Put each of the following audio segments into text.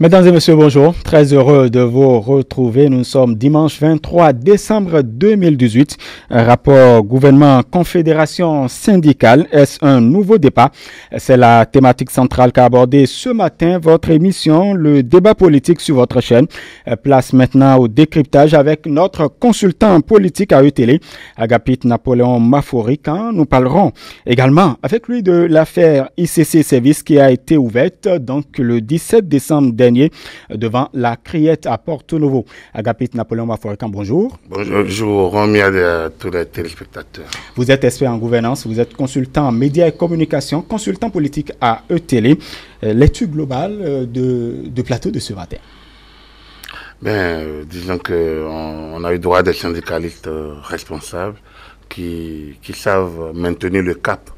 Mesdames et messieurs, bonjour. Très heureux de vous retrouver. Nous sommes dimanche 23 décembre 2018. Un rapport gouvernement-confédération syndicale. Est-ce un nouveau départ? C'est la thématique centrale qu'a abordé ce matin votre émission, le débat politique sur votre chaîne. Place maintenant au décryptage avec notre consultant politique à ETélé, Agapit Napoléon Mafori, quand nous parlerons également avec lui de l'affaire ICC Service qui a été ouverte donc le 17 décembre dernier devant la Criette à Porto-Novo. Agapit Napoléon Maforican, bonjour. Bonjour, remis à tous les téléspectateurs. Vous êtes expert en gouvernance, vous êtes consultant en médias et communication, consultant politique à ETélé. L'étude globale de plateau de ce matin. Disons qu'on a eu droit à des syndicalistes responsables qui savent maintenir le cap.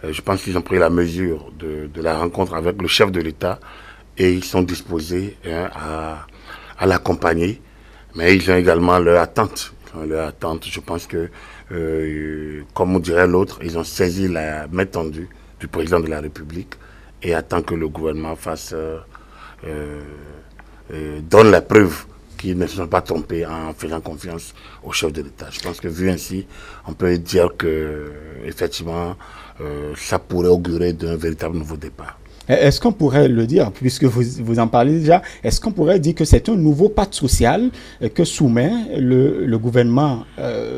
Je pense qu'ils ont pris la mesure de la rencontre avec le chef de l'État et ils sont disposés à l'accompagner. Mais ils ont également leur attente. Je pense que, comme on dirait l'autre, ils ont saisi la main tendue du président de la République et attendent que le gouvernement donne la preuve qu'ils ne se sont pas trompés en faisant confiance au chef de l'État. Je pense que vu ainsi, on peut dire que effectivement, ça pourrait augurer d'un véritable nouveau départ. Est-ce qu'on pourrait le dire, puisque vous en parlez déjà, est-ce qu'on pourrait dire que c'est un nouveau pacte social que soumet le gouvernement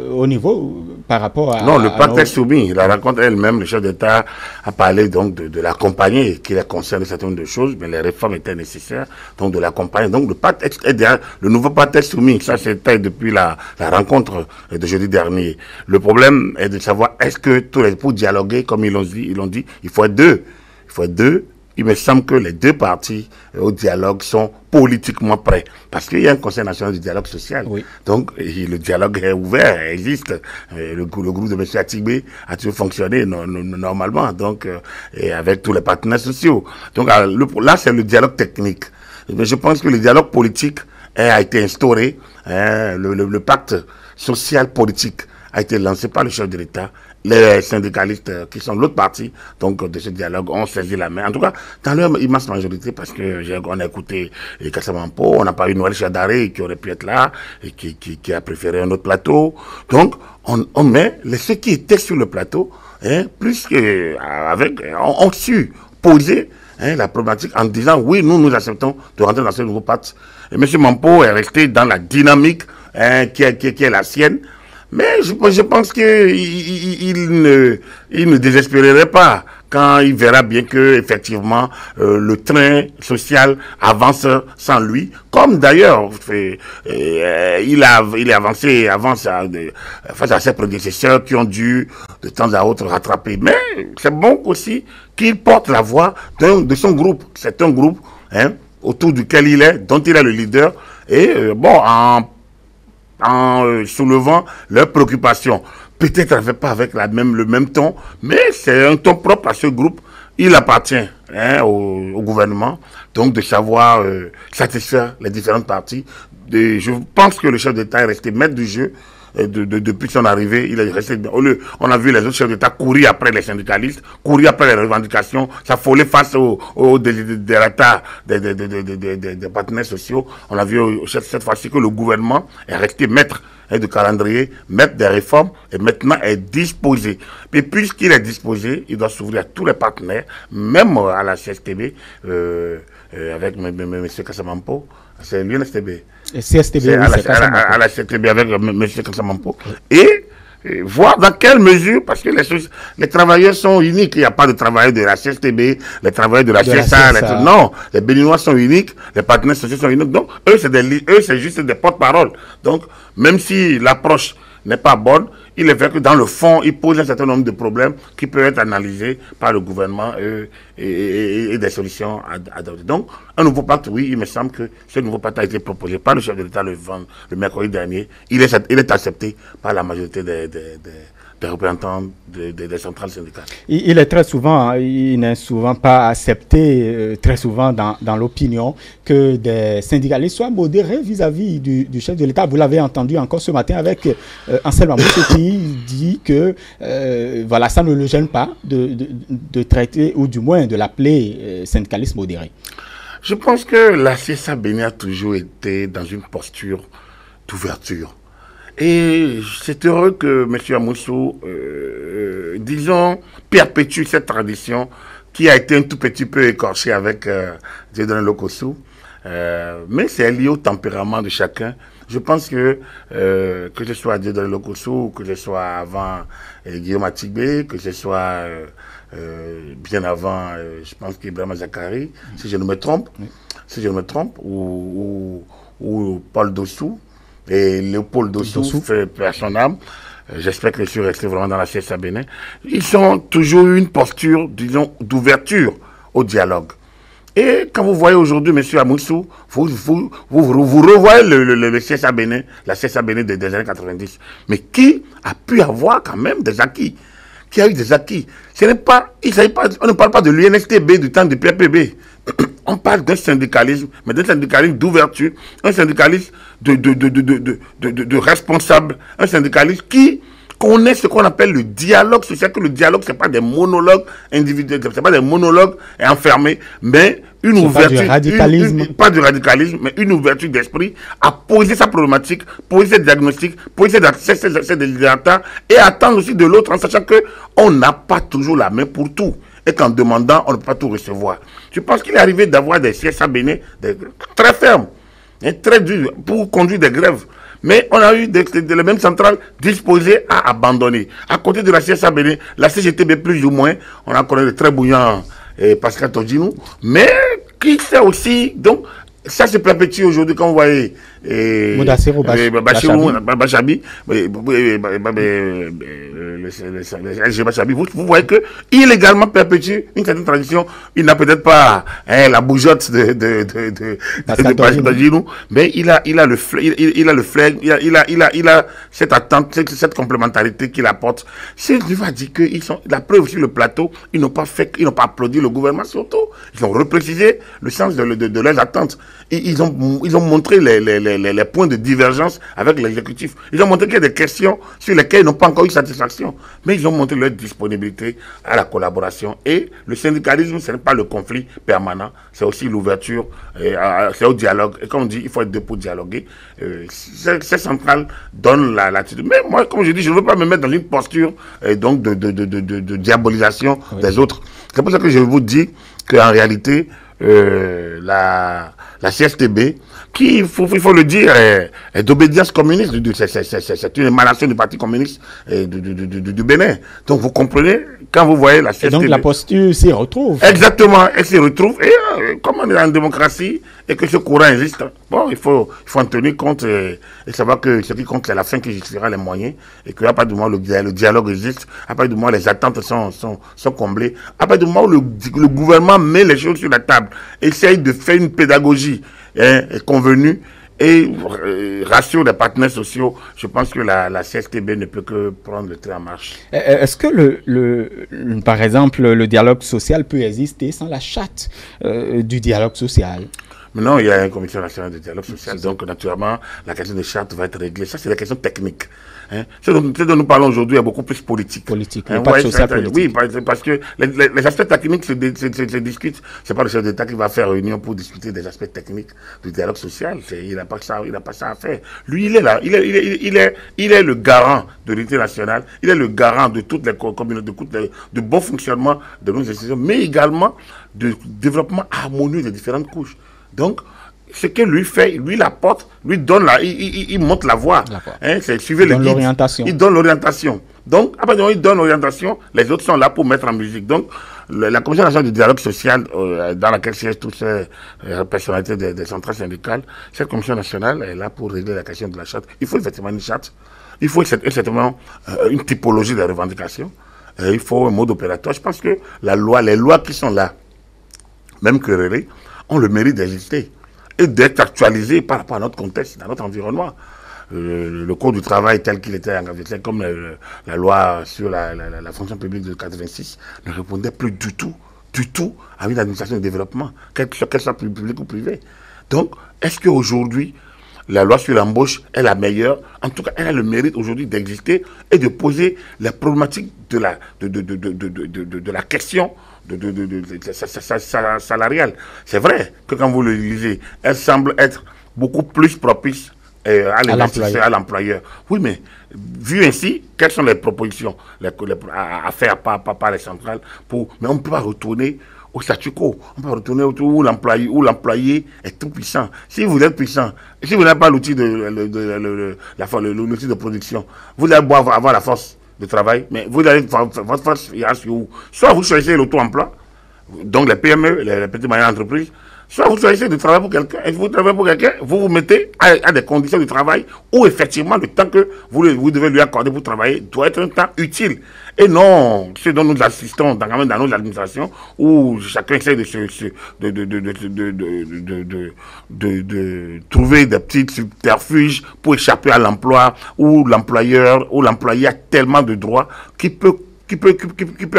au niveau par rapport à... Non, le pacte est soumis. La rencontre elle-même, le chef d'État a parlé donc de l'accompagner, qui les concerne certaines de choses, mais les réformes étaient nécessaires, donc de l'accompagner. Donc le pacte est derrière, le nouveau pacte est soumis. Ça, c'était depuis la rencontre de jeudi dernier. Le problème est de savoir, est-ce que pour dialoguer, comme ils l'ont dit, il faut être deux. Il faut être deux. Il me semble que les deux parties au dialogue sont politiquement prêts. Parce qu'il y a un Conseil national du dialogue social. Oui. Donc, le dialogue est ouvert, existe. Le groupe de M. Atibé a toujours fonctionné normalement, donc, et avec tous les partenaires sociaux. Donc, là, c'est le dialogue technique. Mais je pense que le dialogue politique a été instauré. Le pacte social politique a été lancé par le chef de l'État. Les syndicalistes qui sont l'autre partie donc de ce dialogue ont saisi la main. En tout cas, dans leur immense majorité, parce que on a écouté Kassamampo, on n'a pas eu Noël Chadaré qui aurait pu être là et qui a préféré un autre plateau. Donc, on met ceux qui étaient sur le plateau, ont su poser la problématique en disant oui, nous acceptons de rentrer dans ce nouveau pacte. Et M. Mampo est resté dans la dynamique qui est la sienne. Mais je pense qu'il ne désespérerait pas quand il verra bien que effectivement le train social avance sans lui. Comme d'ailleurs il avance face à ses prédécesseurs qui ont dû de temps à autre rattraper. Mais c'est bon aussi qu'il porte la voix de son groupe. C'est un groupe autour duquel il est, dont il est le leader. Et en soulevant leurs préoccupations. Peut-être pas avec le même ton, mais c'est un ton propre à ce groupe. Il appartient au gouvernement, donc de savoir satisfaire les différentes parties. Je pense que le chef d'État est resté maître du jeu. Depuis son arrivée, il est resté. On a vu les autres chefs d'État courir après les syndicalistes, courir après les revendications, s'affoler face aux délirata des partenaires sociaux. On a vu cette fois-ci que le gouvernement est resté maître de calendrier, maître des réformes, et maintenant est disposé. Et puisqu'il est disposé, il doit s'ouvrir à tous les partenaires, même à la CSTB, avec M. Kassamampo. C'est l'UNSTB. CSTB, à la CSTB avec M. Kassamampo. Et voir dans quelle mesure, parce que les travailleurs sont uniques. Il n'y a pas de travailleurs de la CSTB, les travailleurs de la CSA. Non, les Béninois sont uniques, les partenaires sociaux sont uniques. Donc, eux, c'est juste des porte-parole. Donc, même si l'approche n'est pas bonne, il est vrai que dans le fond, il pose un certain nombre de problèmes qui peuvent être analysés par le gouvernement et des solutions adoptées. Donc, un nouveau pacte, oui, il me semble que ce nouveau pacte a été proposé par le chef de l'État le mercredi dernier. Il est accepté par la majorité des représentants des centrales syndicales. Il n'est souvent pas accepté, très souvent dans l'opinion, que des syndicalistes soient modérés vis-à-vis du chef de l'État. Vous l'avez entendu encore ce matin avec Anselme Amoussé qui dit que voilà, ça ne le gêne pas de traiter, ou du moins de l'appeler syndicaliste modéré. Je pense que la CSA Bénin a toujours été dans une posture d'ouverture. Et c'est heureux que M. Amoussou, disons, perpétue cette tradition qui a été un tout petit peu écorchée avec Dieudonné Lokossou. Mais c'est lié au tempérament de chacun. Je pense que ce soit Dieudonné Lokossou, que ce soit avant Guillaume Atibé, que ce soit bien avant, je pense qu'Ibrahima Zakari, si je ne me trompe, ou Paul Dossou, et Léopold Dossou fait à son âme. J'espère que je suis resté vraiment dans la CSA Bénin. Ils ont toujours eu une posture, disons, d'ouverture au dialogue. Et quand vous voyez aujourd'hui M. Amoussou, vous revoyez le CSA Bénin, la CSA Bénin des années 90. Mais qui a pu avoir quand même des acquis? Qui a eu des acquis? Ce n'est pas, on ne parle pas de l'UNSTB du temps du PPB. On parle d'un syndicalisme, mais d'un syndicalisme d'ouverture, un syndicalisme de responsable, un syndicalisme qui connaît ce qu'on appelle le dialogue social, que le dialogue, ce n'est pas des monologues individuels, ce n'est pas des monologues enfermés, mais une ouverture, pas de radicalisme, mais une ouverture d'esprit à poser sa problématique, poser ses diagnostics, poser ses désirata et attendre aussi de l'autre en sachant qu'on n'a pas toujours la main pour tout. Et qu'en demandant, on ne peut pas tout recevoir. Je pense qu'il est arrivé d'avoir des CSA Bénin très fermes, très durs, pour conduire des grèves. Mais on a eu les mêmes centrales disposées à abandonner. À côté de la CSA Bénin, la CGTB plus ou moins, on a connu de très bouillants Pascal Todjinou, mais qui sait aussi, donc, ça se perpétue aujourd'hui quand vous voyez Moudassirou Bachabi, vous voyez qu'il également perpétue une certaine tradition. Il n'a peut-être pas la bougeotte de Bachabi, mais il a le flair, il a cette attente, cette complémentarité qu'il apporte. C'est lui va dire qu'ils sont la preuve sur le plateau, ils n'ont pas applaudi le gouvernement surtout. Ils ont reprécisé le sens de leurs attentes. Ils ont montré les points de divergence avec l'exécutif. Ils ont montré qu'il y a des questions sur lesquelles ils n'ont pas encore eu satisfaction. Mais ils ont montré leur disponibilité à la collaboration. Et le syndicalisme, ce n'est pas le conflit permanent, c'est aussi l'ouverture, c'est au dialogue. Et comme on dit, il faut être deux pour dialoguer. Ces centrales donnent l'attitude. Mais moi, comme je dis, je ne veux pas me mettre dans une posture donc de diabolisation des autres. C'est pour ça que je vous dis qu'en réalité, la CSTB, qui, il faut le dire, est d'obédience communiste. C'est une émanation du Parti communiste du Bénin. Donc vous comprenez, quand vous voyez la CSTB... Et donc la posture s'y retrouve. Exactement, elle s'y retrouve. Et comme on est en démocratie et que ce courant existe, bon, il faut en tenir compte et savoir que ce qui compte, c'est la fin qui justifiera les moyens. Et qu'à partir du moment où le dialogue existe, à partir du moment où les attentes sont comblées, à partir du moment où le gouvernement met les choses sur la table, essaye de faire une pédagogie convenue et rassure les partenaires sociaux, je pense que la CSTB ne peut que prendre le train en marche. Est-ce que, par exemple, le dialogue social peut exister sans la charte du dialogue social? Mais non, il y a une commission nationale de dialogue social, donc naturellement, la question des chartes va être réglée. Ça, c'est la question technique. Ce dont nous parlons aujourd'hui est beaucoup plus politique. Pas social politique. Oui, parce que les aspects techniques se discutent. C'est pas le chef d'État qui va faire réunion pour discuter des aspects techniques du dialogue social. Il n'a pas ça à faire. Lui, il est là. Il est le garant de l'unité nationale. Il est le garant de toutes les communautés, de bon fonctionnement de nos institutions, mais également de développement harmonieux des différentes couches. Donc, ce que lui fait, lui l'apporte, lui donne il montre la voie. C'est suivre le guide. Il donne l'orientation. Donc, après il donne l'orientation, les autres sont là pour mettre en musique. Donc, la Commission nationale du dialogue social, dans laquelle siègent toutes ces personnalités des centrales syndicales, cette Commission nationale est là pour régler la question de la charte. Il faut effectivement une charte. Il faut effectivement une typologie des revendications. Il faut un mode opératoire. Je pense que les lois qui sont là, même querellées, ont le mérite d'exister et d'être actualisées par rapport à notre contexte, dans notre environnement. Le Code du travail tel qu'il était engagé, comme la loi sur la fonction publique de 86, ne répondait plus du tout à une administration de développement, qu'elle soit publique ou privée. Donc, est-ce qu'aujourd'hui, la loi sur l'embauche est la meilleure? En tout cas, elle a le mérite aujourd'hui d'exister et de poser la problématique de la question salariale. C'est vrai que quand vous le lisez, elle semble être beaucoup plus propice à l'investisseur, à l'employeur. Oui, mais vu ainsi, quelles sont les propositions à faire par les centrales mais on ne peut pas retourner au statu quo. On peut retourner où l'employé est tout puissant. Si vous êtes puissant, si vous n'avez pas l'outil l'outil de production, vous allez avoir la force de travail, mais vous allez votre force ira sur où? Soit vous choisissez l'auto-emploi, donc les PME, les petites et moyennes entreprises, soit vous choisissez de travailler pour quelqu'un, et vous travaillez pour quelqu'un, vous vous mettez à des conditions de travail où effectivement le temps que vous devez lui accorder pour travailler doit être un temps utile. Et non, ce dont nous assistons dans nos administrations, où chacun essaie de trouver des petits subterfuges pour échapper à l'emploi, où l'employé a tellement de droits qui peut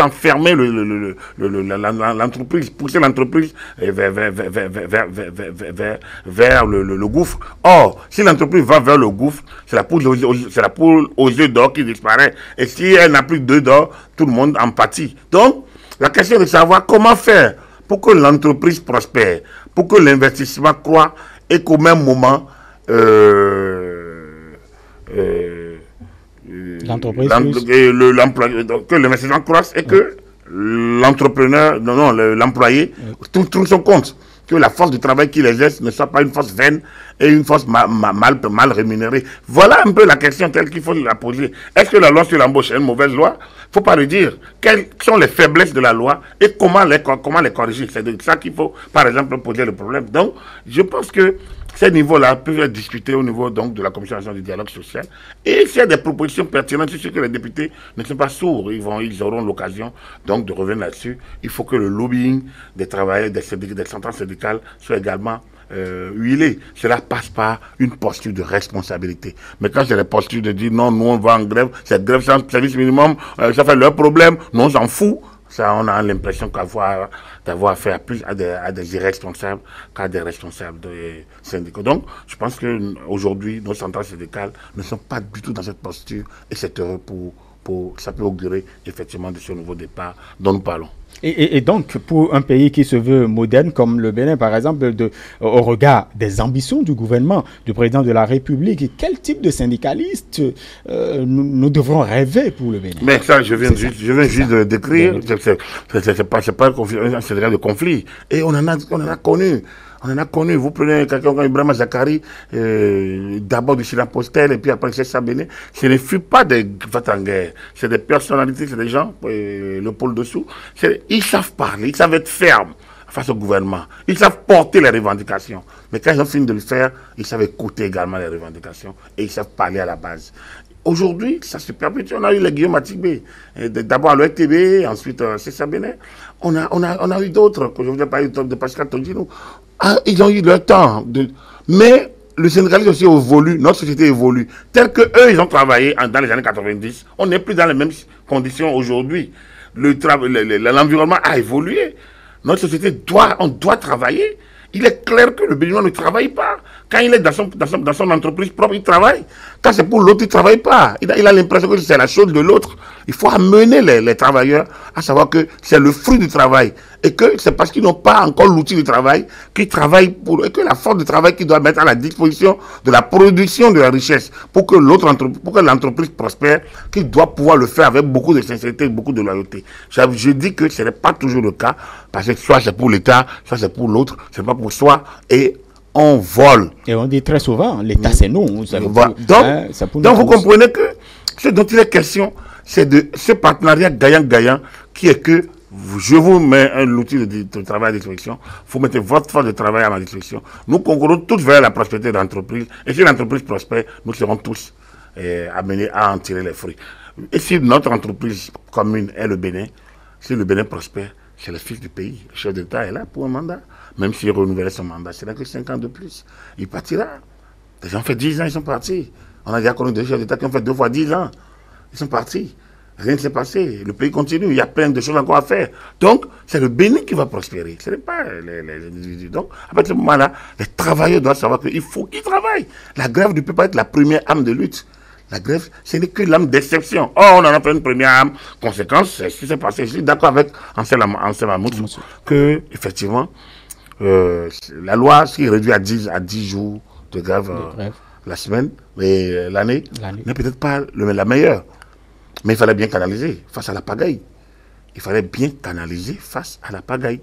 enfermer l'entreprise, pousser l'entreprise vers le gouffre. Or, si l'entreprise va vers le gouffre, c'est la poule aux yeux d'or qui disparaît. Et si elle n'a plus d'œufs d'or, tout le monde en pâtit. Donc, la question est de savoir comment faire pour que l'entreprise prospère, pour que l'investissement croît et qu'au même moment, que l'investissement croisse et que l'entrepreneur, l'employé, trouve son compte. Que la force de travail qu'il exerce ne soit pas une force vaine et une force mal rémunérée. Voilà un peu la question telle qu'il faut la poser. Est-ce que la loi sur l'embauche est une mauvaise loi? Il ne faut pas le dire. Quelles sont les faiblesses de la loi et comment les corriger? C'est de ça qu'il faut, par exemple, poser le problème. Donc, je pense que ces niveaux-là peuvent être discutés au niveau donc, de la Commission nationale du dialogue social. Et s'il y a des propositions pertinentes, c'est sûr que les députés ne sont pas sourds. Ils auront l'occasion donc de revenir là-dessus. Il faut que le lobbying des travailleurs, des centrales syndicales soit également huilé. Cela passe par une posture de responsabilité. Mais quand c'est la posture de dire non, nous on va en grève, cette grève sans service minimum, ça fait leur problème, nous on s'en fout. Ça, on a l'impression d'avoir affaire plus à des irresponsables qu'à des responsables de syndicats. Donc, je pense qu'aujourd'hui, nos centrales syndicales ne sont pas du tout dans cette posture et c'est heureux ça peut augurer effectivement de ce nouveau départ dont nous parlons. Et donc, pour un pays qui se veut moderne, comme le Bénin, par exemple, au regard des ambitions du gouvernement, du président de la République, quel type de syndicaliste nous devrons rêver pour le Bénin? Mais ça, je viens juste de décrire. C'est pas un syndicat de conflit. Et on en a connu. On en a connu. Vous prenez quelqu'un comme Ibrahima Zakari, d'abord du Sina Postel, et puis après c'est Sabéné. Ce ne fut pas des va-t-en-guerre. C'est des personnalités, c'est des gens, le pôle dessous. Ils savent parler, ils savent être fermes face au gouvernement. Ils savent porter les revendications. Mais quand ils ont fini de le faire, ils savent écouter également les revendications et ils savent parler à la base. Aujourd'hui, ça se perpétue. On a eu les Guillaume Atibé, d'abord à l'OETB, ensuite c'est Sabéné. On a eu d'autres, que je ne vous ai pas eu de Pascal Tondino. Ils ont eu leur temps. Mais le syndicalisme aussi évolue, notre société évolue. Tel que eux, ils ont travaillé dans les années 90, on n'est plus dans les mêmes conditions aujourd'hui. L'environnement a évolué. Notre société on doit travailler. Il est clair que le Béninois ne travaille pas. Quand il est dans son entreprise propre, il travaille. Quand c'est pour l'autre, il ne travaille pas. Il a l'impression que c'est la chose de l'autre. Il faut amener les travailleurs à savoir que c'est le fruit du travail. Et que c'est parce qu'ils n'ont pas encore l'outil du travail qu'ils travaillent pour. Et que la force de travail qu'ils doivent mettre à la disposition de la production de la richesse pour que l'entreprise prospère, qu'ils doivent pouvoir le faire avec beaucoup de sincérité et beaucoup de loyauté. Je dis que ce n'est pas toujours le cas. Parce que soit c'est pour l'État, soit c'est pour l'autre, c'est pas pour soi. Et on vole. Et on dit très souvent, l'État c'est nous. Donc vous comprenez que ce dont il est question, c'est de ce partenariat gagnant-gagnant qui est que je vous mets un outil de travail à disposition, vous mettez votre force de travail à ma disposition. Nous concourons tous vers la prospérité de l'entreprise. Et si l'entreprise prospère, nous serons tous amenés à en tirer les fruits. Et si notre entreprise commune est le Bénin, si le Bénin prospère, c'est le fils du pays. Le chef d'État est là pour un mandat. Même s'il renouvelle son mandat, c'est là que 5 ans de plus. Il partira. Les gens ont fait 10 ans, ils sont partis. On a déjà connu des chefs d'État qui ont fait 2 fois 10 ans. Ils sont partis. Rien ne s'est passé. Le pays continue. Il y a plein de choses encore à faire. Donc, c'est le Bénin qui va prospérer. Ce n'est pas les individus. Donc, à partir de ce moment-là, les travailleurs doivent savoir qu'il faut qu'ils travaillent. La grève ne peut pas être la première arme de lutte. La grève, ce n'est que l'âme d'exception. Or, on en a fait une première âme. Conséquence, c'est ce qui s'est passé. Je suis d'accord avec Ansel Mahmoud que, effectivement, la loi, qui réduit à 10 jours de grève la semaine, mais l'année, n'est peut-être pas la meilleure. Mais il fallait bien canaliser face à la pagaille. Il fallait bien canaliser face à la pagaille.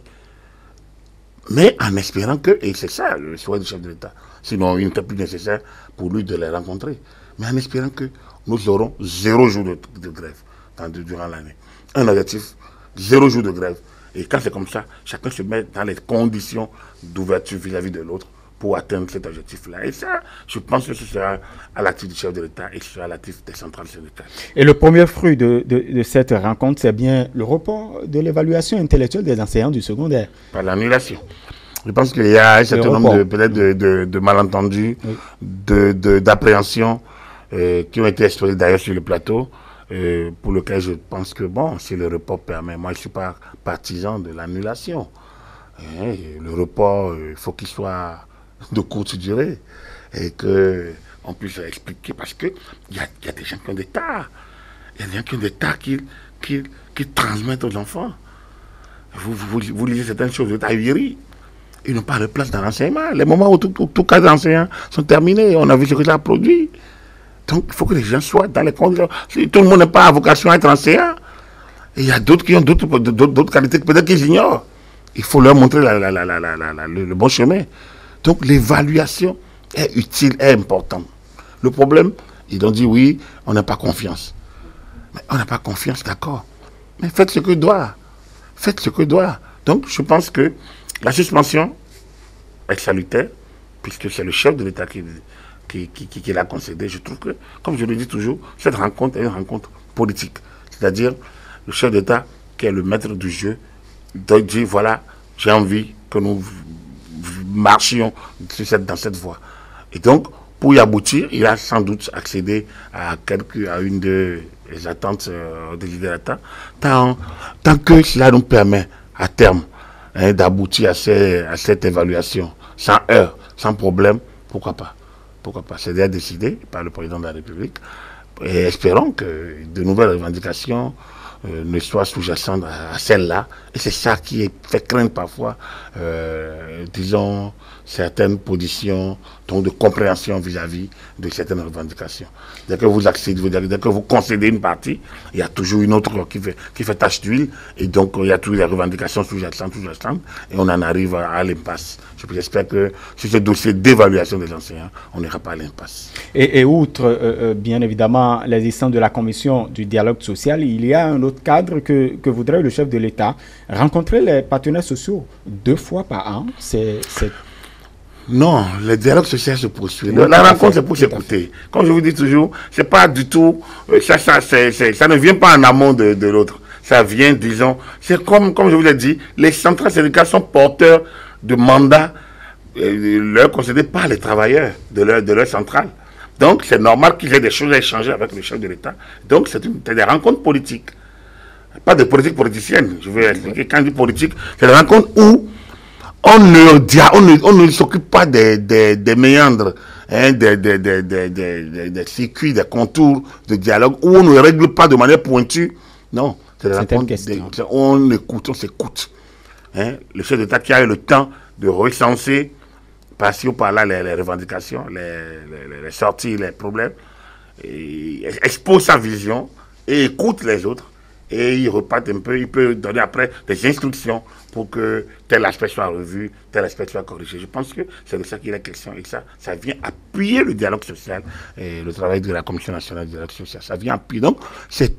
Mais en espérant que, et c'est ça le souhait du chef de l'État, sinon il n'était plus nécessaire pour lui de les rencontrer, mais en espérant que nous aurons 0 jour de grève durant l'année. Un objectif, 0 jour de grève. Et quand c'est comme ça, chacun se met dans les conditions d'ouverture vis-à-vis de l'autre pour atteindre cet objectif-là. Et ça, je pense que ce sera à l'actif du chef de l'État et ce sera à l'actif des centrales syndicales. Et le premier fruit de cette rencontre, c'est bien le report de l'évaluation intellectuelle des enseignants du secondaire. Par l'annulation. Je pense qu'il y a un certain nombre de malentendus, d'appréhensions qui ont été exposés d'ailleurs sur le plateau, pour lequel je pense que, bon, si le report permet, moi je ne suis pas partisan de l'annulation. Le report, il faut qu'il soit de courte durée et qu'on puisse expliquer, parce qu'il y a des gens qui ont des tares. Il y a des gens qui ont des tares qui transmettent aux enfants. Vous lisez certaines choses, vous êtes ahuri. Ils n'ont pas de place dans l'enseignement. Les moments où tous cas d'enseignants sont terminés, on a vu ce que ça a produit. Donc, il faut que les gens soient dans les conditions. Si tout le monde n'a pas vocation à être enseignant, et il y a d'autres qui ont d'autres qualités que peut-être qu'ils ignorent. Il faut leur montrer le bon chemin. Donc, l'évaluation est utile, est importante. Le problème, ils ont dit oui, on n'a pas confiance. Mais on n'a pas confiance, d'accord. Mais faites ce que doit. Faites ce que doit. Donc, je pense que la suspension est salutaire, puisque c'est le chef de l'État qui l'a concédé. Je trouve que, comme je le dis toujours, cette rencontre est une rencontre politique. C'est-à-dire, le chef d'État, qui est le maître du jeu, doit dire, voilà, j'ai envie que nous marchions dans cette voie. Et donc, pour y aboutir, il a sans doute accédé à une des attentes des desiderata, tant que cela nous permet, à terme, d'aboutir à cette évaluation, sans heurts, sans problème, pourquoi pas. Pourquoi pas. C'est déjà décidé par le président de la République. Et espérons que de nouvelles revendications ne soient sous-jacentes à celles-là. Et c'est ça qui fait craindre parfois, disons, certaines positions donc de compréhension vis-à-vis de certaines revendications. Dès que vous accédez, dès que vous concédez une partie, il y a toujours une autre qui fait tache d'huile, et donc il y a toujours des revendications sous-jacentes, et on en arrive à l'impasse. J'espère que sur ce dossier d'évaluation des enseignants, on n'ira pas à l'impasse. Et outre, bien évidemment, l'existence de la commission du dialogue social, il y a un autre cadre que voudrait le chef de l'État, rencontrer les partenaires sociaux 2 fois par an. Non, le dialogue social se poursuit. La rencontre, c'est pour s'écouter. Comme je vous dis toujours, c'est pas du tout. Ça ne vient pas en amont de l'autre. Ça vient, disons. C'est comme je vous l'ai dit, les centrales syndicales sont porteurs de mandats leur concédés par les travailleurs de leur centrale. Donc, c'est normal qu'ils aient des choses à échanger avec le chef de l'État. Donc, c'est des rencontres politiques. Pas de politique politicienne. Je vais expliquer. Quand je dis politique, c'est des rencontres où on ne s'occupe pas des méandres, hein, des circuits, des contours de dialogue, où on ne règle pas de manière pointue. Non, c'est des rencontres. On écoute, on s'écoute. Hein, le chef d'État qui a eu le temps de recenser par-ci ou par-là les revendications, les sorties, les problèmes, et expose sa vision et écoute les autres. Et il repart un peu, il peut donner après des instructions pour que tel aspect soit revu, tel aspect soit corrigé. Je pense que c'est de ça qu'il est question. Et ça vient appuyer le dialogue social et le travail de la Commission nationale du dialogue social. Ça vient appuyer. Donc, c'est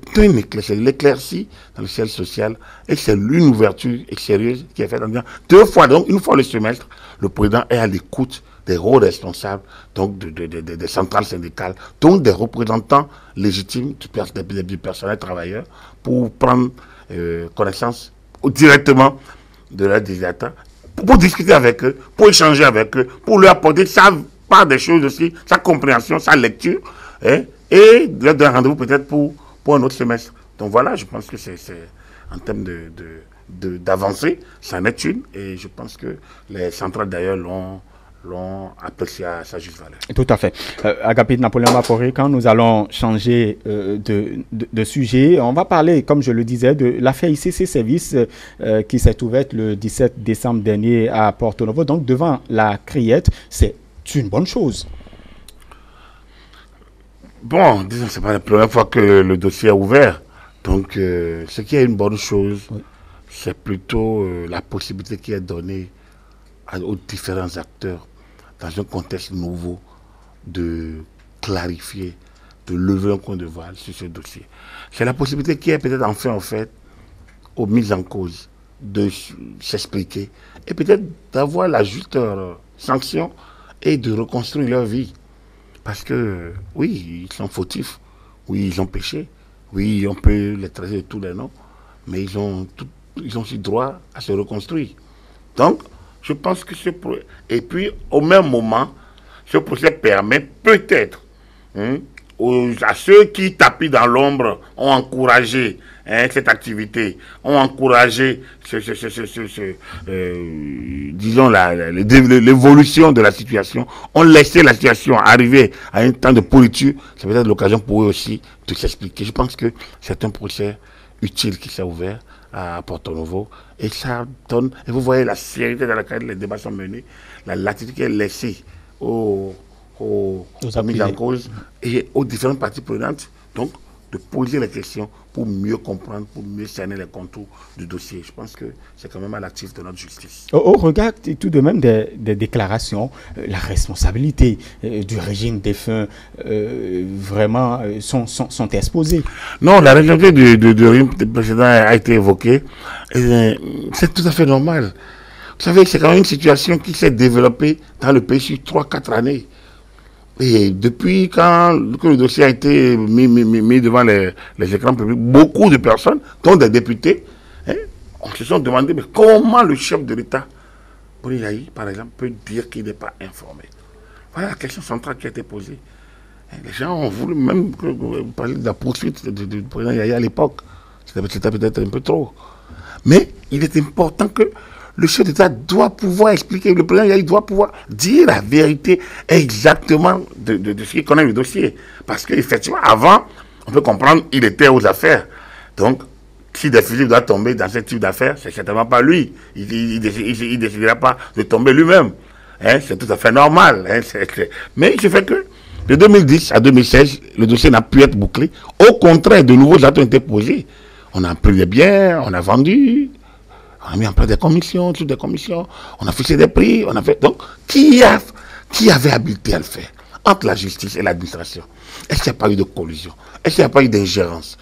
l'éclaircie dans le ciel social et c'est une ouverture sérieuse qui est faite en disant 2 fois, donc une fois le semestre, le président est à l'écoute des hauts responsables, donc des centrales syndicales, donc des représentants légitimes du personnel travailleur pour prendre connaissance directement de leurs désirata, pour discuter avec eux, pour échanger avec eux, pour leur apporter sa part des choses aussi, sa compréhension, sa lecture, hein, et leur donner rendez-vous peut-être pour un autre semestre. Donc voilà, je pense que c'est en termes d'avancée, ça en est une, et je pense que les centrales d'ailleurs l'ont l'ont apprécié à sa juste valeur. Tout à fait. Agapit Napoléon Maporé, quand nous allons changer de sujet, on va parler, comme je le disais, de l'affaire ICC Service qui s'est ouverte le 17 décembre dernier à Porto Novo. Donc, devant la criette, c'est une bonne chose. Bon, disons, c'est pas la première fois que le dossier est ouvert. Donc, ce qui est une bonne chose, oui, c'est plutôt la possibilité qui est donnée aux différents acteurs dans un contexte nouveau de clarifier, de lever un coin de voile sur ce dossier. C'est la possibilité qui est peut-être enfin en fait aux mises en cause de s'expliquer et peut-être d'avoir la juste sanction et de reconstruire leur vie. Parce que oui, ils sont fautifs, oui, ils ont péché, oui, on peut les traiter de tous les noms, mais ils ont aussi droit à se reconstruire. Donc, je pense que et puis, au même moment, ce procès permet peut-être à ceux qui tapis dans l'ombre ont encouragé cette activité, ont encouragé disons l'évolution de la situation, ont laissé la situation arriver à un temps de pourriture. C'est peut-être l'occasion pour eux aussi de s'expliquer. Je pense que c'est un procès utile qui s'est ouvert à Porto Novo et ça donne, et vous voyez la sérénité dans laquelle les débats sont menés, la latitude qui est laissée aux mises en cause et aux différentes parties prenantes, donc de poser les questions pour mieux comprendre, pour mieux cerner les contours du dossier. Je pense que c'est quand même à l'actif de notre justice. Au regard tout de même des déclarations, la responsabilité du régime défunt vraiment sont exposées. Non, la responsabilité du régime précédent a été évoquée. C'est tout à fait normal. Vous savez, c'est quand même une situation qui s'est développée dans le pays sur 3-4 années. Et depuis que le dossier a été mis devant les écrans publics, beaucoup de personnes, dont des députés, se sont demandé mais comment le chef de l'État, Boni Yayi, par exemple, peut dire qu'il n'est pas informé. Voilà la question centrale qui a été posée. Les gens ont voulu même parler de la poursuite du président Yayi à l'époque. C'était peut-être un peu trop. Mais il est important que le chef d'État doit pouvoir expliquer, le président Yayi doit pouvoir dire la vérité exactement de ce qu'il connaît le dossier. Parce qu'effectivement, avant, on peut comprendre, il était aux affaires. Donc, si des fusils doivent tomber dans ce type d'affaires, c'est certainement pas lui. Il ne décidera pas de tomber lui-même. C'est tout à fait normal. Mais il se fait que, de 2010 à 2016, le dossier n'a pu être bouclé. Au contraire, de nouveaux actes ont été posés. On a pris des biens, on a vendu. On a mis en place des commissions, toutes des commissions, on a fixé des prix, on a fait... Donc, qui avait habilité à le faire entre la justice et l'administration? Est-ce qu'il n'y a pas eu de collusion? Est-ce qu'il n'y a pas eu d'ingérence?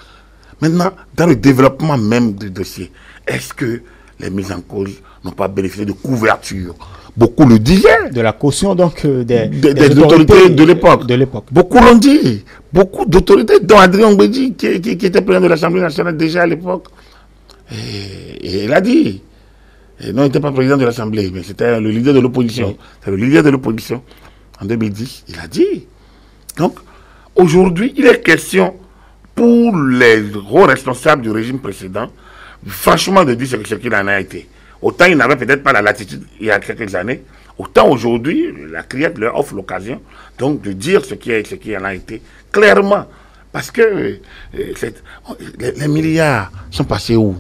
Maintenant, dans le développement même du dossier, est-ce que les mises en cause n'ont pas bénéficié de couverture? Beaucoup le disaient. De la caution, donc, des autorités de l'époque. Beaucoup l'ont dit. Beaucoup d'autorités, dont Adrien Ngwedi, qui était président de l'Assemblée nationale déjà à l'époque. Et il a dit, et non, il n'était pas président de l'Assemblée, mais c'était le leader de l'opposition. Oui. C'est le leader de l'opposition. En 2010, il a dit. Donc, aujourd'hui, il est question pour les gros responsables du régime précédent, franchement, de dire ce qu'il en a été. Autant il n'avait peut-être pas la latitude il y a quelques années, autant aujourd'hui, la criette leur offre l'occasion donc de dire ce qui en a été clairement. Parce que les milliards sont passés où?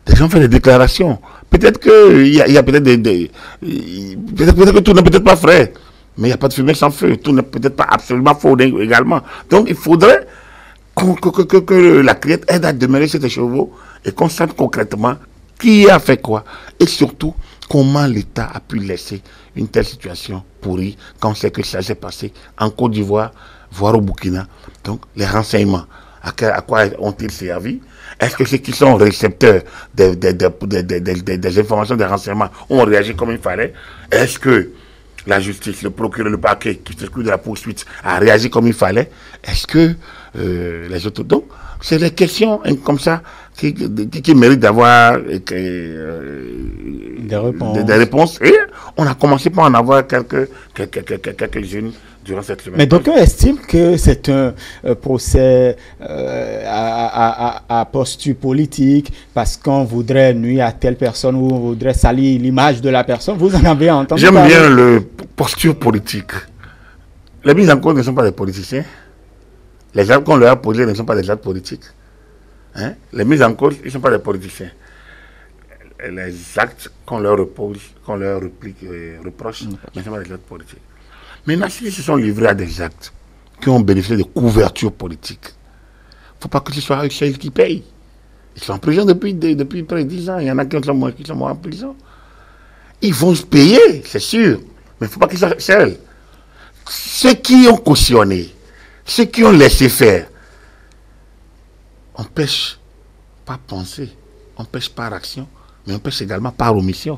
Les gens font des déclarations. Peut-être qu'il y a peut-être peut-être que tout n'est peut-être pas vrai, mais il n'y a pas de fumée sans feu. Tout n'est peut-être pas absolument faux également. Donc il faudrait que la criette aide à demeurer cet écheveau et qu'on sache concrètement qui a fait quoi. Et surtout, comment l'État a pu laisser une telle situation pourrie quand on sait que ça s'est passé en Côte d'Ivoire, voire au Burkina. Donc les renseignements, à quoi ont-ils servi? Est-ce que ceux qui sont récepteurs des informations des renseignements ont réagi comme il fallait? Est-ce que la justice, le procureur, le parquet qui s'occupe de la poursuite a réagi comme il fallait? Est-ce que les autres... Donc, c'est des questions comme ça qui méritent d'avoir des réponses. Et on a commencé par en avoir quelques-unes durant cette semaine. Mais d'aucuns estiment que c'est un procès à posture politique parce qu'on voudrait nuire à telle personne ou on voudrait salir l'image de la personne. Vous en avez entendu parler? J'aime bien posture politique. Les mises en cause ne sont pas des politiciens. Les actes qu'on leur a posés ne sont pas des actes politiques. Hein? Les mises en cause, ils ne sont pas des politiciens. Les actes qu'on leur repose, qu'on leur reproche, ne sont pas des actes politiques. Maintenant, s'ils se sont livrés à des actes qui ont bénéficié de couverture politique, il ne faut pas que ce soit eux seuls qui payent. Ils sont en prison depuis près de 10 ans. Il y en a qui sont morts en prison. Ils vont se payer, c'est sûr. Mais il ne faut pas qu'ils soient seuls. Ceux qui ont cautionné, ceux qui ont laissé faire, on pêche par pensée, on pêche par action, mais on pêche également par omission.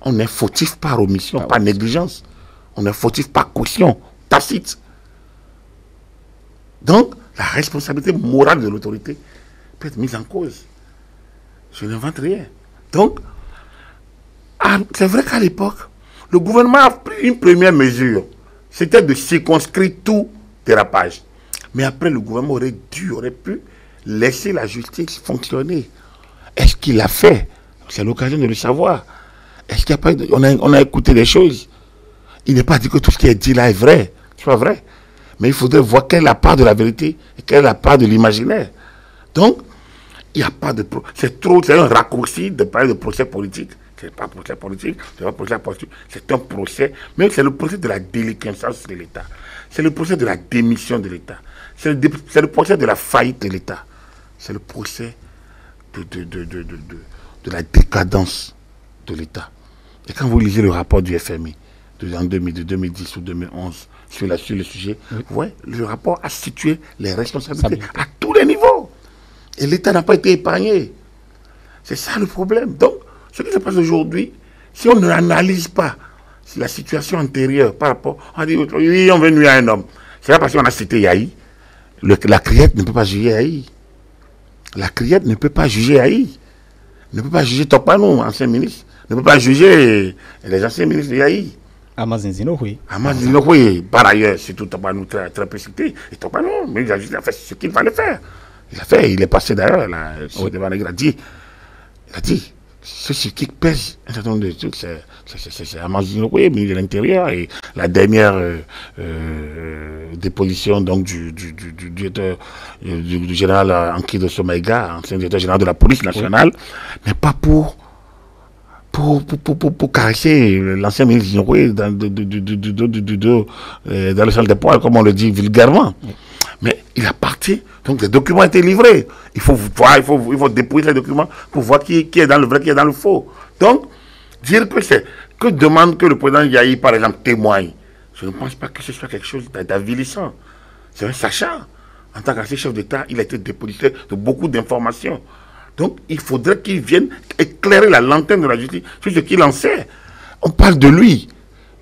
On est fautif par omission, par négligence. On est fautif par caution, tacite. Donc, la responsabilité morale de l'autorité peut être mise en cause. Je n'invente rien. Donc, c'est vrai qu'à l'époque, le gouvernement a pris une première mesure. C'était de circonscrire tout dérapage. Mais après, le gouvernement aurait pu laisser la justice fonctionner. Est-ce qu'il l'a fait? C'est l'occasion de le savoir. Est-ce qu'il n'y a pas eu on a écouté des choses. Il n'est pas dit que tout ce qui est dit là est vrai. C'est pas vrai. Mais il faudrait voir quelle est la part de la vérité et quelle est la part de l'imaginaire. Donc, il n'y a pas de... C'est un raccourci de parler de procès politique. Ce n'est pas un procès politique, c'est un procès, mais c'est le procès de la déliquescence de l'État. C'est le procès de la démission de l'État. C'est le procès de la faillite de l'État. C'est le procès de la décadence de l'État. Et quand vous lisez le rapport du FMI en 2010 ou 2011 sur le sujet, ouais, le rapport a situé les responsabilités à tous les niveaux. Et l'État n'a pas été épargné. C'est ça le problème. Donc, ce qui se passe aujourd'hui, si on n'analyse pas la situation antérieure par rapport... On dit, oui, on veut nuire à un homme. C'est pas parce qu'on a cité Yahi. La criette ne peut pas juger Yahi. La criette ne peut pas juger Yahi. Ne peut pas juger Tokpanou, ancien ministre. Ne peut pas juger les anciens ministres de Yahi. Amazenzino, oui. Amazenzino, oui. Par ailleurs, surtout Tokpanou très peu cité. Et Tokpanou, mais il a fait ce qu'il fallait faire. Il a fait, il est passé d'ailleurs, là, devant il a dit, ce qui pèse un certain nombre de trucs, c'est Amazino, oui, ministre de l'Intérieur, et la dernière déposition donc du général Ankido Somaïga, ancien directeur général de la police nationale, n'est pas pour caresser l'ancien ministre Zinoué dans le salle des poils, comme on le dit vulgairement. Mais il appartient, donc les documents ont été livrés. Il faut voir, il faut dépouiller les documents pour voir qui est dans le vrai, qui est dans le faux. Donc, dire que demande que le président Yahi, par exemple, témoigne, je ne pense pas que ce soit quelque chose d'avilissant. C'est un sachant. En tant qu'ancien chef d'État, il a été dépositaire de beaucoup d'informations. Donc, il faudrait qu'il vienne éclairer la lanterne de la justice sur ce qu'il en sait. On parle de lui.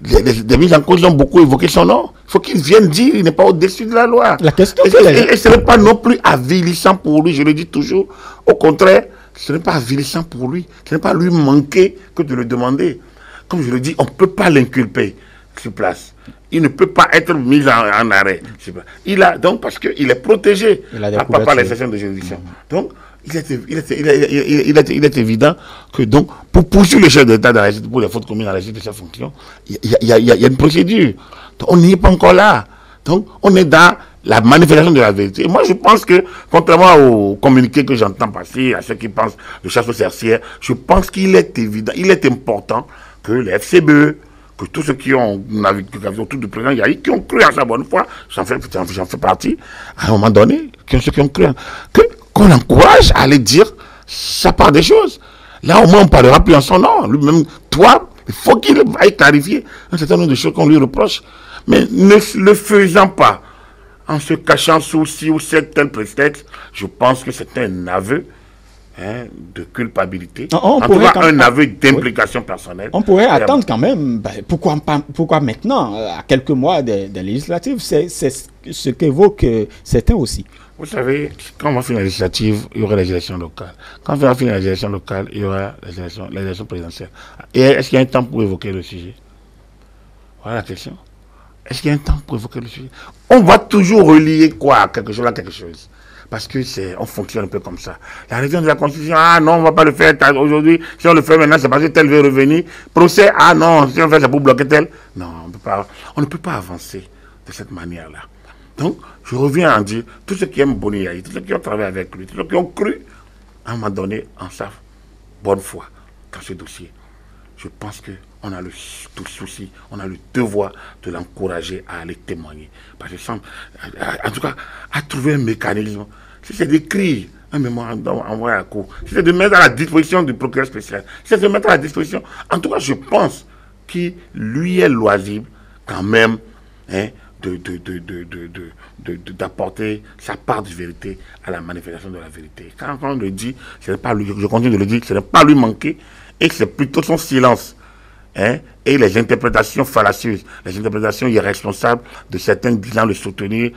Les mises en cause ont beaucoup évoqué son nom. Il faut qu'il vienne dire qu'il n'est pas au-dessus de la loi. La question, et ce n'est pas non plus avilissant pour lui, je le dis toujours. Au contraire, ce n'est pas avilissant pour lui. Ce n'est pas lui manquer que de le demander. Comme je le dis, on ne peut pas l'inculper sur place. Il ne peut pas être mis en arrêt. Donc, parce qu'il est protégé par les sessions de juridiction. Donc, il est évident que donc, pour poursuivre le chef d'État pour les fautes commises dans l'exercice de sa fonction, il y a une procédure. Donc, on n'y est pas encore là. Donc, on est dans la manifestation de la vérité. Et moi, je pense que, contrairement aux communiqués que j'entends passer, à ceux qui pensent de chasse aux sorcières, je pense qu'il est évident, il est important que les FCBE, que tous ceux qui ont navigué autour du président Yahi, qui ont cru à sa bonne foi, j'en fais partie, à un moment donné, ceux qui ont cru, qu'on encourage à aller dire sa part des choses. Là, au moins, on ne parlera plus en son nom. Lui-même, toi, il faut qu'il aille clarifier un certain nombre de choses qu'on lui reproche. Mais ne le faisant pas, en se cachant sous ci ou tel prétexte, je pense que c'est un aveu de culpabilité. En tout cas, un aveu d'implication personnelle. On pourrait attendre quand même. Pourquoi maintenant, à quelques mois des législatives? C'est ce qu'évoquent certains aussi. Vous savez, quand on va finir la législative, il y aura les élections locales. Quand on va finir les élections locales, il y aura les élections présidentielles. Et est-ce qu'il y a un temps pour évoquer le sujet? Voilà la question. Est-ce qu'il y a un temps pour évoquer le sujet? On va toujours relier quoi? Quelque chose à quelque chose. parce que on fonctionne un peu comme ça. La révision de la Constitution, ah non, on ne va pas le faire aujourd'hui. Si on le fait maintenant, c'est parce que tel veut revenir. Procès, ah non, si on fait ça pour bloquer tel. Non, on ne peut pas avancer de cette manière-là. Donc, je reviens à dire, tous ceux qui aiment Boni Yayi, tous ceux qui ont travaillé avec lui, tous ceux qui ont cru, à un moment donné, en sa bonne foi dans ce dossier, je pense qu'on a tout souci, on a le devoir de l'encourager à aller témoigner. Parce que, en tout cas, à trouver un mécanisme. Si c'est d'écrire un mémorandum envoyé à la Cour, si c'est de mettre à la disposition du procureur spécial, si c'est de mettre à la disposition, en tout cas, je pense qu'il lui est loisible quand même, hein, d'apporter sa part de vérité à la manifestation de la vérité. Quand on le dit, ce n'est pas lui, je continue de le dire, ce n'est pas lui manquer, et c'est plutôt son silence, hein, et les interprétations fallacieuses, les interprétations irresponsables de certains disant le soutenir,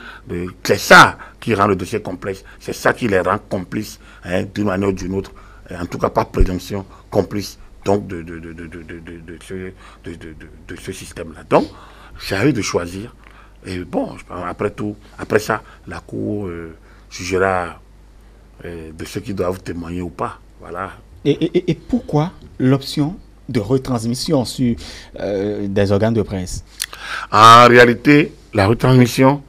c'est ça qui rend le dossier complexe, c'est ça qui les rend complices, hein, d'une manière ou d'une autre, en tout cas par présomption, complices donc de ce système-là. Donc, c'est à eux de choisir. Et bon, après tout, après ça, la Cour jugera de ceux qui doivent témoigner ou pas. Voilà. Et pourquoi l'option de retransmission sur des organes de presse? En réalité, la retransmission,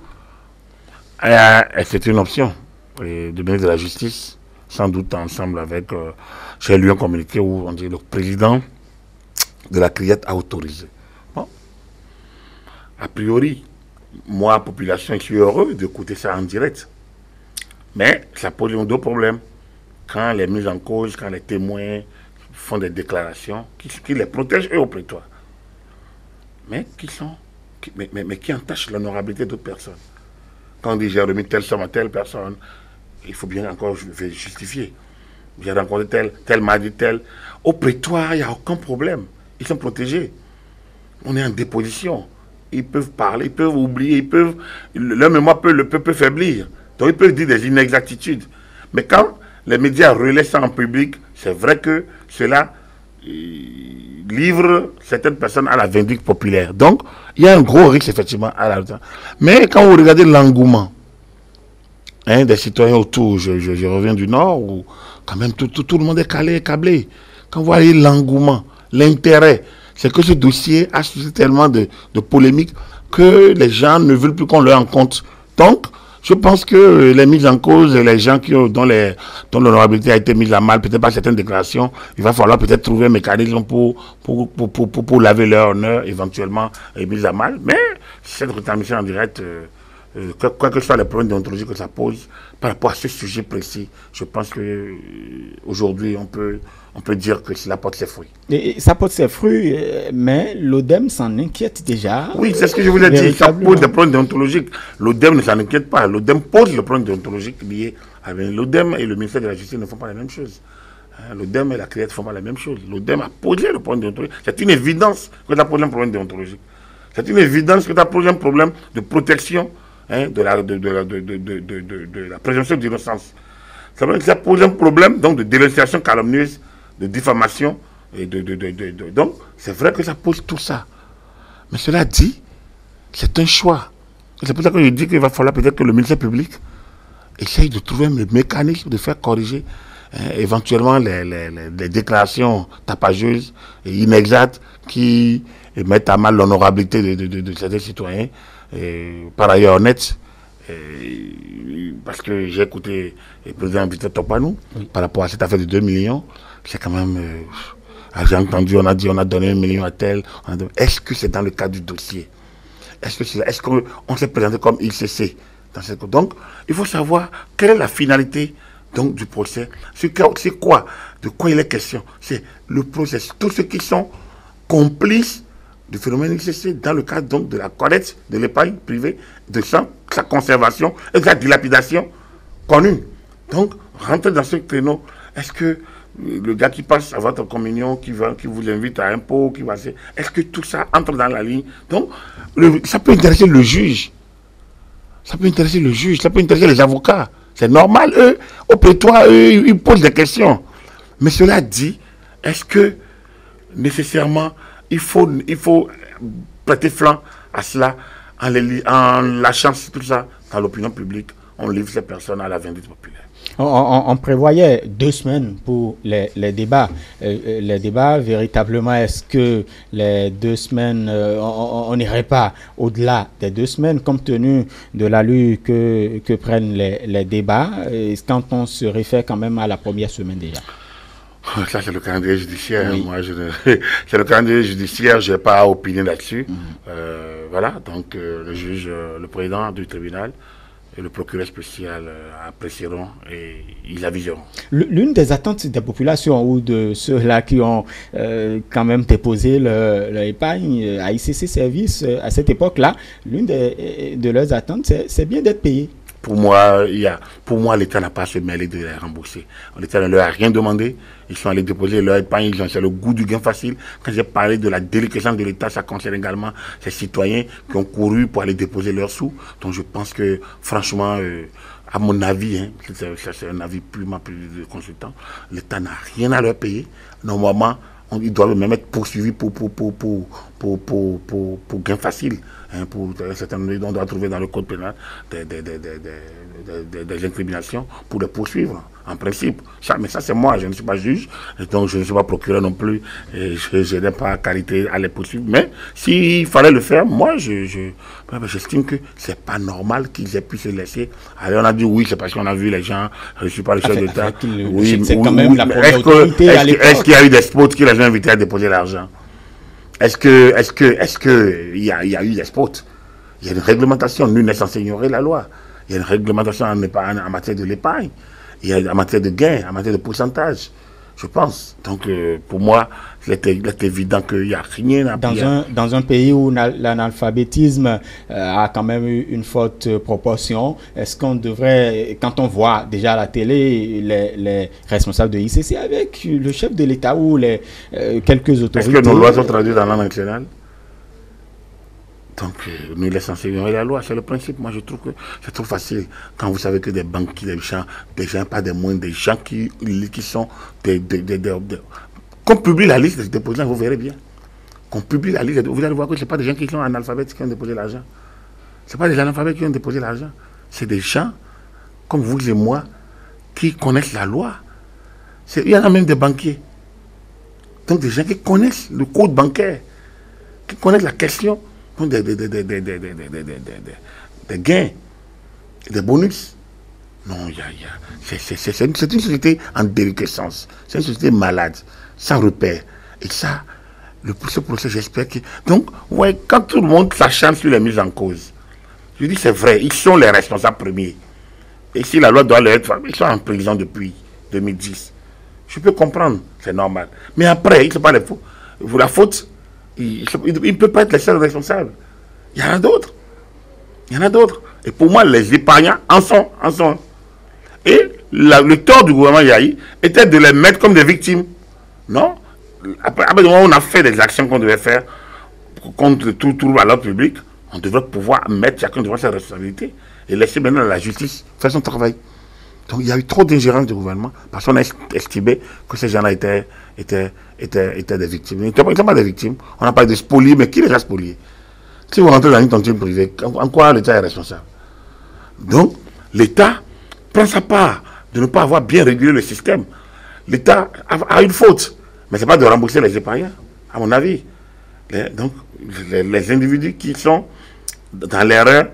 c'est une option du ministre de la Justice, sans doute ensemble avec, j'ai lu un communiqué où on dit le président de la CRIET a autorisé. Bon, a priori, moi, population, je suis heureux d'écouter ça en direct. Mais ça pose deux problèmes. Quand les mises en cause, quand les témoins font des déclarations qui les protègent eux au prétoire, mais qui entachent l'honorabilité d'autres personnes. Quand on dit j'ai remis telle somme à telle personne, il faut bien encore justifier. J'ai rencontré tel m'a dit tel. Au prétoire, il n'y a aucun problème. Ils sont protégés. On est en déposition. Ils peuvent parler, ils peuvent oublier, leur mémoire peut faiblir. Donc ils peuvent dire des inexactitudes. Mais quand les médias relaient ça en public, c'est vrai que cela livre certaines personnes à la vindicte populaire. Donc, il y a un gros risque, effectivement, à la... Mais quand vous regardez l'engouement, hein, des citoyens autour, je reviens du Nord, où quand même tout le monde est câblé. Quand vous voyez l'engouement, l'intérêt, c'est que ce dossier a suscité tellement de polémiques que les gens ne veulent plus qu'on le rende compte. Donc, je pense que les mises en cause, les gens dont l'honorabilité a été mise à mal, peut-être par certaines déclarations, il va falloir peut-être trouver un mécanisme pour laver leur honneur, éventuellement mise à mal. Mais cette retransmission en direct, quoi que ce soit les problèmes déontologie que ça pose, par rapport à ce sujet précis, je pense qu'aujourd'hui, on peut dire que cela porte ses fruits. Et ça porte ses fruits, mais l'ODEM s'en inquiète déjà. Oui, c'est ce que je voulais dire. Ça pose des problèmes déontologiques. L'ODEM ne s'en inquiète pas. L'ODEM pose le problème déontologique lié avec l'ODEM et le ministère de la Justice ne font pas la même chose. L'ODEM et la CRIET ne font pas la même chose. L'ODEM a posé le problème déontologique. C'est une évidence que tu as posé un problème déontologique. C'est une évidence que tu as posé un problème de protection, hein, de la présomption d'innocence. Ça veut dire que ça pose un problème donc, de dénonciation calomnieuse, de diffamation. Donc, c'est vrai que ça pose tout ça. Mais cela dit, c'est un choix. C'est pour ça que je dis qu'il va falloir peut-être que le ministère public essaye de trouver un mécanisme de faire corriger éventuellement les déclarations tapageuses et inexactes qui mettent à mal l'honorabilité de certains citoyens, par ailleurs honnêtes. Parce que j'ai écouté le président Victor Topanou par rapport à cette affaire de 2 millions. C'est quand même... j'ai entendu, on a dit, on a donné 1 million à tel. Est-ce que c'est dans le cadre du dossier? Est-ce qu'on s'est présenté comme ICC dans cette... Donc, il faut savoir quelle est la finalité donc, du procès. C'est quoi? De quoi il est question? C'est le procès. Tous ceux qui sont complices du phénomène ICC dans le cadre donc, de la collecte de l'épargne privée, de sa conservation et de sa dilapidation connue. Donc, rentrer dans ce créneau, est-ce que le gars qui passe à votre communion, qui vous invite à un pot, est-ce que tout ça entre dans la ligne? Donc, ça peut intéresser le juge. Ça peut intéresser le juge, ça peut intéresser les avocats. C'est normal, eux, au prétoire, eux, ils posent des questions. Mais cela dit, est-ce que, nécessairement, il faut prêter flanc à cela en lâchant tout ça dans l'opinion publique? on livre ces personnes à la vindicte populaire. On prévoyait 2 semaines pour les débats. Les débats, véritablement, est-ce que les 2 semaines, on n'irait pas au-delà des 2 semaines, compte tenu de l'allure que prennent les débats, quand on se réfère quand même à la première semaine déjà? Ça, c'est le calendrier judiciaire. Oui. Moi, c'est le calendrier judiciaire, je n'ai pas à opiner là-dessus. Voilà, donc le juge, le président du tribunal et le procureur spécial apprécieront et ils aviseront. L'une des attentes des populations ou de ceux-là qui ont quand même déposé leur épargne à ICC Service à cette époque-là, l'une de leurs attentes, c'est bien d'être payé. Pour moi, l'État n'a pas à se mêler de les rembourser. L'État ne leur a rien demandé. Ils sont allés déposer leur épargne. C'est le goût du gain facile. Quand j'ai parlé de la déliquescence de l'État, ça concerne également ces citoyens qui ont couru pour aller déposer leurs sous. Donc je pense que, franchement, à mon avis, hein, c'est un avis plus de consultant, l'État n'a rien à leur payer. Normalement, ils doivent même être poursuivis pour gain facile. Hein, on doit trouver dans le code pénal des incriminations pour les poursuivre, en principe. Mais ça, c'est moi, je ne suis pas juge, donc je ne suis pas procureur non plus, et je n'ai pas qualité à les poursuivre. Mais s'il fallait le faire, moi, j'estime que c'est pas normal qu'ils aient pu se laisser. Alors, on a dit oui, c'est parce qu'on a vu les gens, je ne suis pas le chef d'État. Oui, c'est quand même la première autorité à l'époque. Est-ce qu'il y a eu des spots qui les ont invités à déposer l'argent? Est-ce qu'il y a eu des spots? Il y a une réglementation, nul n'est censé ignorer la loi. Il y a une réglementation en matière de l'épargne, il y a en matière de gain, en matière de pourcentage, je pense. Donc pour moi, c'est évident qu'il n'y a rien à dire. Dans un pays où l'analphabétisme a quand même eu une forte proportion, est-ce qu'on devrait, quand on voit déjà à la télé les responsables de ICC avec le chef de l'État ou quelques autorités... Est-ce que nos lois sont traduites dans la langue nationale? Donc, nous laissons ignorer la loi, c'est le principe. Moi, je trouve que c'est trop facile. Quand vous savez que des banquiers, des gens, pas des moindres, des gens qui sont qu'on publie la liste des déposants, vous verrez bien. Qu'on publie la liste, vous allez voir que ce n'est pas des gens qui sont analphabètes qui ont déposé l'argent. Ce n'est pas des analphabètes qui ont déposé l'argent. C'est des gens, comme vous et moi, qui connaissent la loi. Il y en a même des banquiers. Donc, des gens qui connaissent le code bancaire, qui connaissent la question des gains, des bonus. Non, c'est une société en déliquescence. C'est une société malade, sans repère. Et ça, ce procès, j'espère que... Donc, ouais, quand tout le monde s'acharne sur les mises en cause, je dis c'est vrai, ils sont les responsables premiers. Et si la loi doit leur être... Ils sont en prison depuis 2010. Je peux comprendre, c'est normal. Mais après, il ne faut pas les fautes. La faute... Il ne peut pas être le seul responsable. Il y en a d'autres. Il y en a d'autres. Et pour moi, les épargnants en sont. Et le tort du gouvernement Yahi était de les mettre comme des victimes. Non? Après on a fait des actions qu'on devait faire contre tout à l'ordre public. On devrait pouvoir mettre chacun devant ses responsabilités et laisser maintenant la justice faire son travail. Donc il y a eu trop d'ingérence du gouvernement parce qu'on a estimé que ces gens-là étaient des victimes. Ils ne sont pas des victimes. On n'a pas de spoliés, mais qui les a spoliés? Si vous rentrez dans une tontine privée, en quoi l'État est responsable? Donc l'État prend sa part de ne pas avoir bien régulé le système. L'État a une faute, mais ce n'est pas de rembourser les épargnants, à mon avis. Donc les individus qui sont dans l'erreur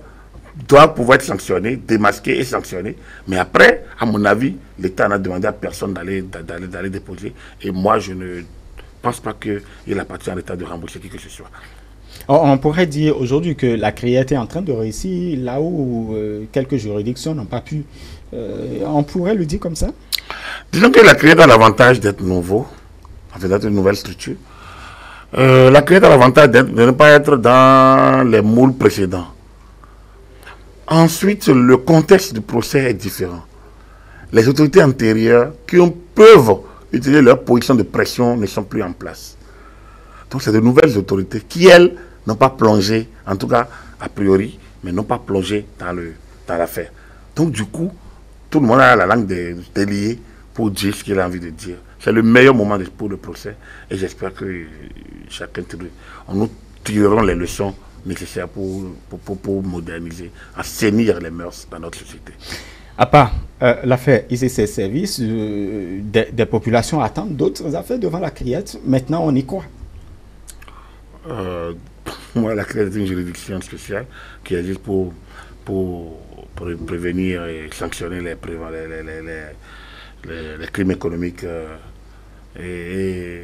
doivent pouvoir être sanctionnés, démasqués et sanctionnés. Mais après, à mon avis, l'État n'a demandé à personne d'aller déposer. Et moi, je ne pense pas qu'il appartient à l'État de rembourser qui que ce soit. On pourrait dire aujourd'hui que la CREAT est en train de réussir là où quelques juridictions n'ont pas pu. On pourrait le dire comme ça? Disons que la CREAT a l'avantage d'être nouveau, en fait d'être une nouvelle structure. La CREAT a l'avantage de ne pas être dans les moules précédents. Ensuite, le contexte du procès est différent. Les autorités antérieures qui peuvent utiliser leur position de pression ne sont plus en place. Donc, c'est de nouvelles autorités qui, elles, n'ont pas plongé, en tout cas a priori, mais n'ont pas plongé dans l'affaire. Donc, du coup, tout le monde a la langue déliée pour dire ce qu'il a envie de dire. C'est le meilleur moment pour le procès et j'espère que chacun, nous tirerons les leçons nécessaires pour moderniser, assainir les mœurs dans notre société. À part l'affaire ICC Service, des populations attendent d'autres affaires devant la criette. Maintenant, on y croit. Moi, la criette est une juridiction spéciale qui existe pour prévenir et sanctionner les crimes économiques et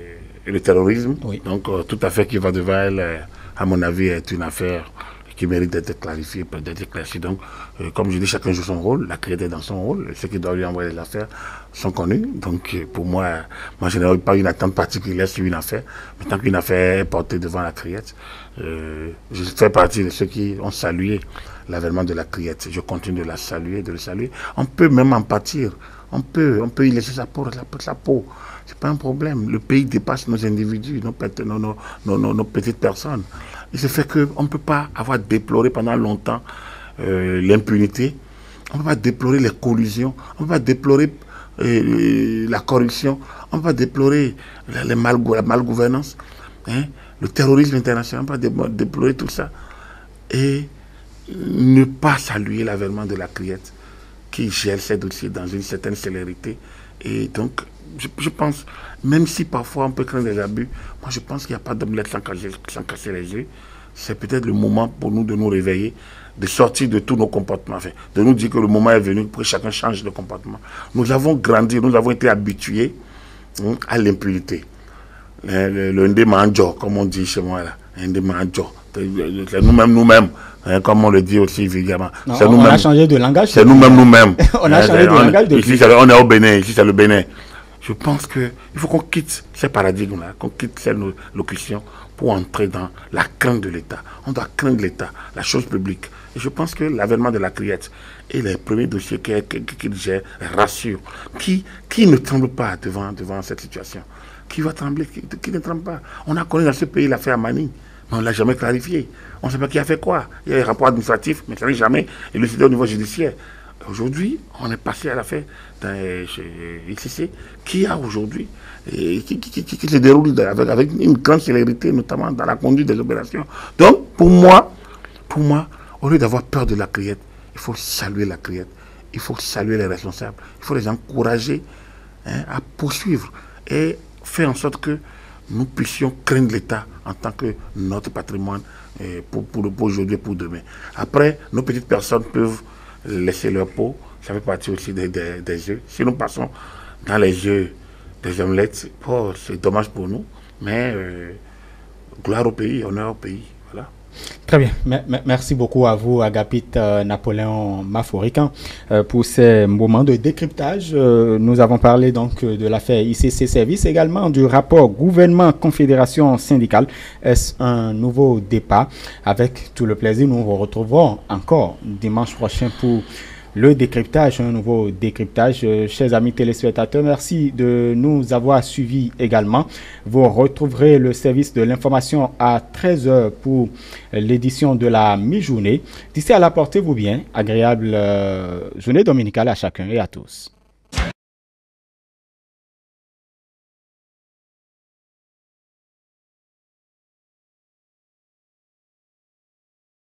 le terrorisme. Oui. Donc, toute affaire qui va devant elle, à mon avis, est une affaire qui mérite d'être clarifiée, d'être éclaircie. Donc, comme je dis, chacun joue son rôle, la criette est dans son rôle, ceux qui doivent lui envoyer les affaires sont connus. Donc, pour moi, je n'ai pas une attente particulière sur une affaire. Mais tant qu'une affaire est portée devant la criette, je fais partie de ceux qui ont salué l'avènement de la criette. Je continue de la saluer, de le saluer. On peut même en pâtir. On peut y laisser sa peau. C'est pas un problème. Le pays dépasse nos individus, nos petites personnes. Il se fait qu'on ne peut pas avoir déploré pendant longtemps l'impunité. On ne peut pas déplorer les collusions. On ne peut pas déplorer la corruption. On ne peut pas déplorer la malgouvernance, hein, le terrorisme international. On ne peut pas déplorer tout ça. Et ne pas saluer l'avènement de la criette qui gère ces dossiers dans une certaine célérité. Et donc, je pense, même si parfois on peut craindre des abus, moi je pense qu'il n'y a pas d'omelette sans casser les yeux. C'est peut-être le moment pour nous de nous réveiller, de sortir de tous nos comportements, enfin, de nous dire que le moment est venu pour que chacun change de comportement. Nous avons grandi, nous avons été habitués à l'impunité. Le ndémanjo, comme on dit chez moi là, ndémanjo. C'est nous-mêmes, hein, comme on le dit aussi évidemment. On a changé de langage. C'est nous-mêmes. On a changé de langage depuis. Ici, on est au Bénin, ici c'est le Bénin. Je pense qu'il faut qu'on quitte ces paradigmes-là, qu'on quitte ces locutions pour entrer dans la crainte de l'État. On doit craindre l'État, la chose publique. Et je pense que l'avènement de la criette et les premiers dossiers qu'il gère rassure. Qui ne tremble pas devant cette situation? Qui va trembler? Qui ne tremble pas? On a connu dans ce pays l'affaire Mani, mais on ne l'a jamais clarifié. On ne sait pas qui a fait quoi. Il y a un rapport administratif, mais ça n'est jamais élucidé au niveau judiciaire. Aujourd'hui, on est passé à l'affaire chez ICC, qui a aujourd'hui, qui se déroule avec une grande célérité, notamment dans la conduite des opérations. Donc, pour moi, au lieu d'avoir peur de la criette, il faut saluer la criette, il faut saluer les responsables, il faut les encourager à poursuivre et faire en sorte que nous puissions craindre l'État en tant que notre patrimoine pour aujourd'hui et pour demain. Après, nos petites personnes peuvent laisser leur peau, ça fait partie aussi des yeux. Si nous passons dans les yeux des omelettes, c'est dommage pour nous, mais gloire au pays, honneur au pays. Voilà. Très bien. Merci beaucoup à vous, Agapit Napoléon Maforican, pour ces moments de décryptage. Nous avons parlé donc de l'affaire ICC Service, également du rapport gouvernement-confédération syndicale. Est-ce un nouveau départ? Avec tout le plaisir, nous vous retrouvons encore dimanche prochain pour le décryptage, un nouveau décryptage. Chers amis téléspectateurs, merci de nous avoir suivis également. Vous retrouverez le service de l'information à 13 h pour l'édition de la mi-journée. D'ici à là, portez-vous bien. Agréable journée dominicale à chacun et à tous.